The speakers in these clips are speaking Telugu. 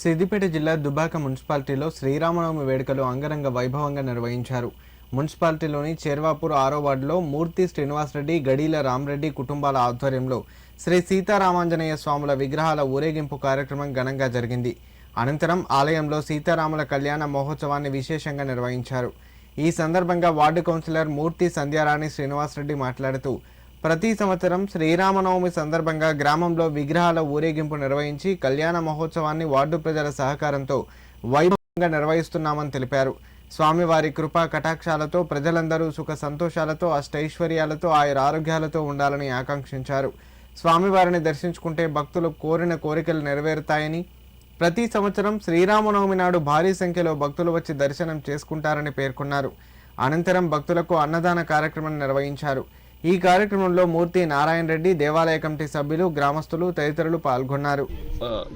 సిద్దిపేట జిల్లా దుబ్బాక మున్సిపాలిటీలో శ్రీరామనవమి వేడుకలు అంగరంగ వైభవంగా నిర్వహించారు. మున్సిపాలిటీలోని చేర్వాపూర్ 6వ వార్డులో మూర్తి శ్రీనివాసరెడ్డి, గడీల రామరెడ్డి కుటుంబాల ఆధ్వర్యంలో శ్రీ సీతారామాంజనేయ స్వాముల విగ్రహాల ఊరేగింపు కార్యక్రమం ఘనంగా జరిగింది. అనంతరం ఆలయంలో సీతారాముల కళ్యాణ మహోత్సవాన్ని విశేషంగా నిర్వహించారు. ఈ సందర్భంగా వార్డు కౌన్సిలర్ మూర్తి సంధ్యారాణి శ్రీనివాసరెడ్డి మాట్లాడుతూ, ప్రతి సంవత్సరం శ్రీరామనవమి సందర్భంగా గ్రామంలో విగ్రహాల ఊరేగింపు నిర్వహించి కళ్యాణ మహోత్సవాన్ని వార్డు ప్రజల సహకారంతో వైభవంగా నిర్వహిస్తున్నామని తెలిపారు. స్వామివారి కృపా కటాక్షాలతో ప్రజలందరూ సుఖ సంతోషాలతో అష్టైశ్వర్యాలతో ఆయురారోగ్యాలతో ఉండాలని ఆకాంక్షించారు. స్వామివారిని దర్శించుకుంటే భక్తులు కోరిన కోరికలు నెరవేరుతాయని, ప్రతి సంవత్సరం శ్రీరామనవమి నాడు భారీ సంఖ్యలో భక్తులు వచ్చి దర్శనం చేసుకుంటారని పేర్కొన్నారు. అనంతరం భక్తులకు అన్నదాన కార్యక్రమం నిర్వహించారు. ఈ కార్యక్రమంలో మూర్తి నారాయణ రెడ్డి, దేవాలయ కమిటీ సభ్యులు, గ్రామస్తులు తదితరులు పాల్గొన్నారు.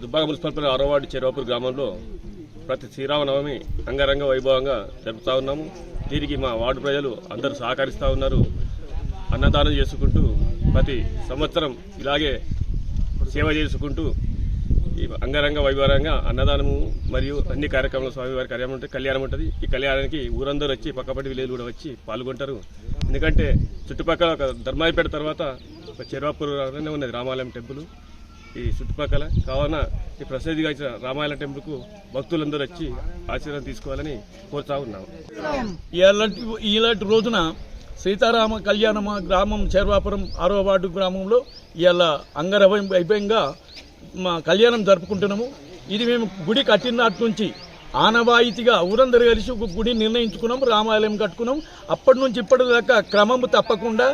దుబ్బాక మున్సిపాలిటీ 6వ వార్డు చేర్వాపూర్ గ్రామంలో ప్రతి శ్రీరామనవమి అంగరంగ వైభవంగా జరుపుతూ ఉన్నాము. దీనికి మా వార్డు ప్రజలు అందరూ సహకరిస్తూ ఉన్నారు. అన్నదానం చేసుకుంటూ ప్రతి సంవత్సరం ఇలాగే సేవ చేసుకుంటూ ఈ అంగరంగ వైభవంగా అన్నదానము మరియు అన్ని కార్యక్రమాలు స్వామివారి కార్యక్రమం ఉంటుంది, కళ్యాణం ఉంటుంది. ఈ కళ్యాణానికి ఊరందరూ వచ్చి పక్కపటి విలేజ్ కూడా వచ్చి పాల్గొంటారు. ఎందుకంటే చుట్టుపక్కల ఒక ధర్మాయిపేట తర్వాత ఒక చేర్వాపూర్లోనే ఉన్నది రామాలయం టెంపుల్. ఈ చుట్టుపక్కల కావున ఈ ప్రసిద్ధిగా ఇచ్చిన రామాలయం టెంపుల్కు భక్తులందరూ వచ్చి ఆశీర్వాదం తీసుకోవాలని కోరుతా ఉన్నాము. ఇలాంటి రోజున సీతారామ కళ్యాణం గ్రామం చేర్వాపురం 6వ వార్డు గ్రామంలో ఇవాళ వైభవంగా మా కళ్యాణం జరుపుకుంటున్నాము. ఇది మేము గుడి కట్టినట్టు నుంచి ఆనవాయితీగా ఊరందరూ కలిసి ఒక గుడి నిర్ణయించుకున్నాము, రామాలయం కట్టుకున్నాము. అప్పటి నుంచి ఇప్పటిదాకా క్రమము తప్పకుండా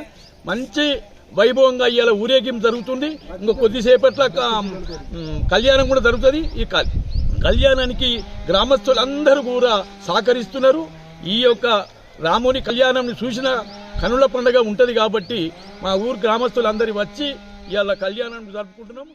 మంచి వైభవంగా ఇవాళ ఊరేగింపు జరుగుతుంది. ఇంకా కొద్దిసేపట్ల కళ్యాణం కూడా జరుగుతుంది. ఈ కళ్యాణానికి గ్రామస్తులందరూ కూడా సహకరిస్తున్నారు. ఈ యొక్క రాముని కళ్యాణం చూసిన కనుల పండుగ ఉంటుంది కాబట్టి మా ఊరు గ్రామస్తులందరూ వచ్చి ఇవాళ కళ్యాణం జరుపుకుంటున్నాము.